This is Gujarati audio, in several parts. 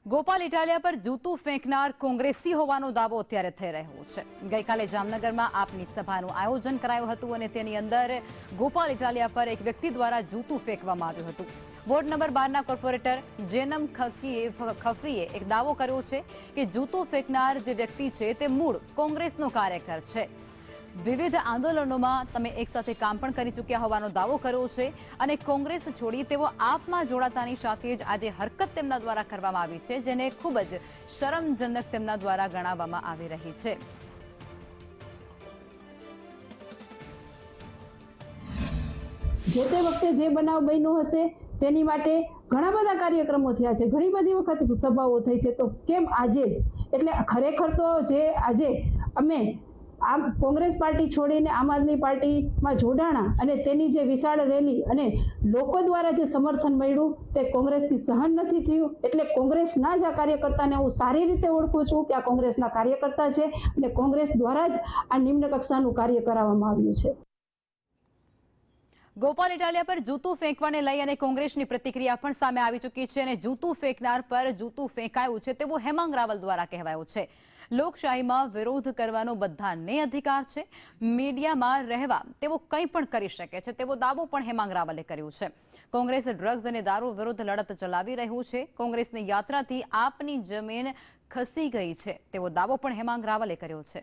ગોપાલ ઇટાલિયા પર જૂતું ફેંકનાર કોંગ્રેસી હોવાનો દાવો અત્યારે થઈ રહ્યો છે। ગઈકાલે જામનગરમાં આપની સભાનું આયોજન કરાયું હતું અને તેની અંદર ગોપાલ ઇટાલિયા પર એક વ્યક્તિ દ્વારા જૂતું ફેંકવામાં આવ્યું હતું। વોર્ડ નંબર 12ના કોર્પોરેટર જેનમ ખફીએ એક દાવો કર્યો છે કે જૂતું ફેંકનાર જે વ્યક્તિ છે તે મૂળ કોંગ્રેસનો કાર્યકર છે। વિવિધ આંદોલનોમાં તમે એક સાથે કામ પણ કરી ચૂક્યા હોવાનો દાવો કર્યો છે અને કોંગ્રેસ છોડી તેઓ આપમાં જોડાતાની સાથે જ આજે હરકત તેમના દ્વારા કરવામાં આવી છે, જેને ખૂબ જ શરમજનક તેમના દ્વારા ગણાવવામાં આવી રહી છે। જે તે વખતે જે બનાવ બન્યો હશે તેની માટે ઘણા બધા કાર્યક્રમો થયા છે, ઘણી બધી વખત સભાઓ થઈ છે, તો કેમ આજે જ? એટલે ખરેખર તો જે આજે અમે આમ કોંગ્રેસ પાર્ટી છોડીને આમ આદમી પાર્ટીમાં જોડાણા અને તેની જે વિશાળ રેલી અને લોકો દ્વારા જે સમર્થન મળ્યું તે કોંગ્રેસથી સહન નથી થયું। એટલે કોંગ્રેસના જ આ કાર્યકર્તાને હું સારી રીતે ઓળખું છું કે આ કોંગ્રેસના કાર્યકર્તા છે અને કોંગ્રેસ દ્વારા જ આ નિમ્ન કક્ષાનું કાર્ય કરાવવામાં આવ્યું છે। ગોપાલ ઇટાલિયા પર જૂતું ફેંકવાને લઈ અને કોંગ્રેસની પ્રતિક્રિયા પણ સામે આવી ચૂકી છે અને જૂતું ફેંકનાર પર જૂતું ફેંકાયું છે તેવું હેમાંગ રાવલ દ્વારા કહેવાયું છે। લોકશાહીમાં વિરોધ કરવાનો બધાને અધિકાર છે, મીડિયામાં રહેવા તેઓ કંઈ પણ કરી શકે છે તેવો દાવો પણ હેમાંગ રાવલે કર્યો છે। કોંગ્રેસ ડ્રગ્સ અને દારૂ વિરુદ્ધ લડત ચલાવી રહ્યું છે, કોંગ્રેસની યાત્રાથી આપની જમીન ખસી ગઈ છે તેવો દાવો પણ હેમાંગ રાવલે કર્યો છે।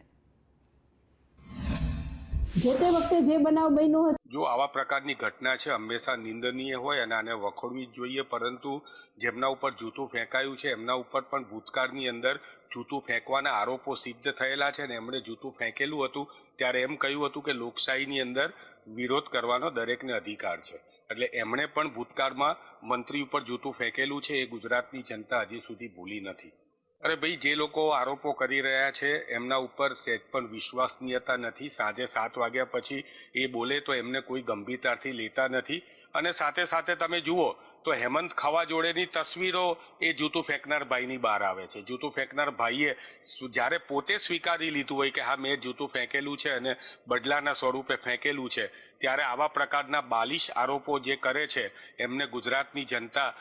જે તે વખતે જે બનાવ બન્યો હશે, જો આવા પ્રકારની ઘટના છે હંમેશા નિંદનીય હોય અને આને વખોડવી જ જોઈએ, પરંતુ જેમના ઉપર જૂતું ફેંકાયું છે એમના ઉપર પણ ભૂતકાળની અંદર જૂતું ફેંકવાના આરોપો સિદ્ધ થયેલા છે અને એમણે જૂતું ફેંકેલું હતું ત્યારે એમ કહ્યું હતું કે લોકશાહીની અંદર વિરોધ કરવાનો દરેકને અધિકાર છે, એટલે એમણે પણ ભૂતકાળમાં મંત્રી ઉપર જૂતું ફેંકેલું છે એ ગુજરાતની જનતા હજી સુધી ભૂલી નથી। અરે ભાઈ, જે લોકો આરોપો કરી રહ્યા છે એમના ઉપર સહેજ પણ વિશ્વસનીયતા નથી। સાંજે 7 વાગ્યા પછી એ બોલે તો એમને કોઈ ગંભીરતાથી લેતા નથી અને સાથે સાથે તમે જુઓ તો હેમંત ખવા જોડેની તસવીરો એ જૂતું ફેંકનાર ભાઈની બહાર આવે છે। જૂતું ફેંકનાર ભાઈએ જ્યારે પોતે સ્વીકારી લીધું હોય કે હા મેં જૂતું ફેંકેલું છે અને બદલાના સ્વરૂપે ફેંકેલું છે, ત્યારે આવા પ્રકારના બાલિશ આરોપો જે કરે છે એમને ગુજરાતની જનતા